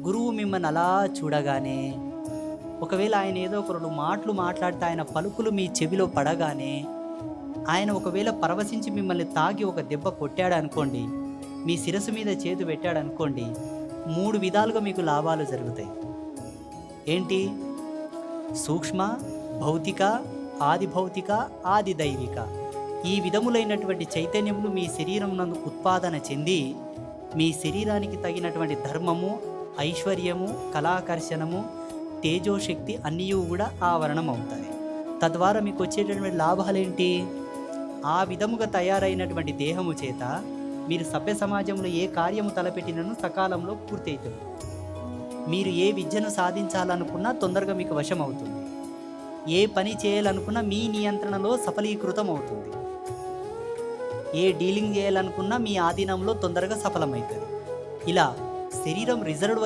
గురువు మిమ్మల్ని అలా చూడగానే, ఒకవేళ ఆయన ఏదో ఒక 2 మాటలు మాట్లాడితే ఆయన పలుకులు మీ చెవిలో పడగానే, ఆయన ఒకవేళ పరవశించి మిమ్మల్ని తాకి ఒక దెబ్బ కొట్టాడనుకోండి, మీ శిరస్సు మీద చేతి పెట్టాడనుకోండి, 3 విధాలుగా మీకు లాభాలు జరుగుతాయి. ఏంటి? సూక్ష్మ, భౌతిక, ఆది భౌతిక, ఆది దైవిక. ఈ విధములైనటువంటి చైతన్యములు మీ శరీరం నందు ఉత్పాదన చెంది, మీ శరీరానికి తగినటువంటి ధర్మము, ఐశ్వర్యము, కళాకర్షణము, తేజోశక్తి అన్నీ కూడా ఆవరణం అవుతాయి. తద్వారా మీకు వచ్చేటటువంటి లాభాలేంటి? ఆ విధముగా తయారైనటువంటి దేహము చేత మీరు సభ్య సమాజంలో ఏ కార్యము తలపెట్టినను సకాలంలో పూర్తి అవుతుంది. మీరు ఏ విద్యను సాధించాలనుకున్నా తొందరగా మీకు వశం అవుతుంది. ఏ పని చేయాలనుకున్నా మీ నియంత్రణలో సఫలీకృతం అవుతుంది. ఏ డీలింగ్ చేయాలనుకున్నా మీ ఆధీనంలో తొందరగా సఫలమవుతుంది. ఇలా శరీరం రిజర్వ్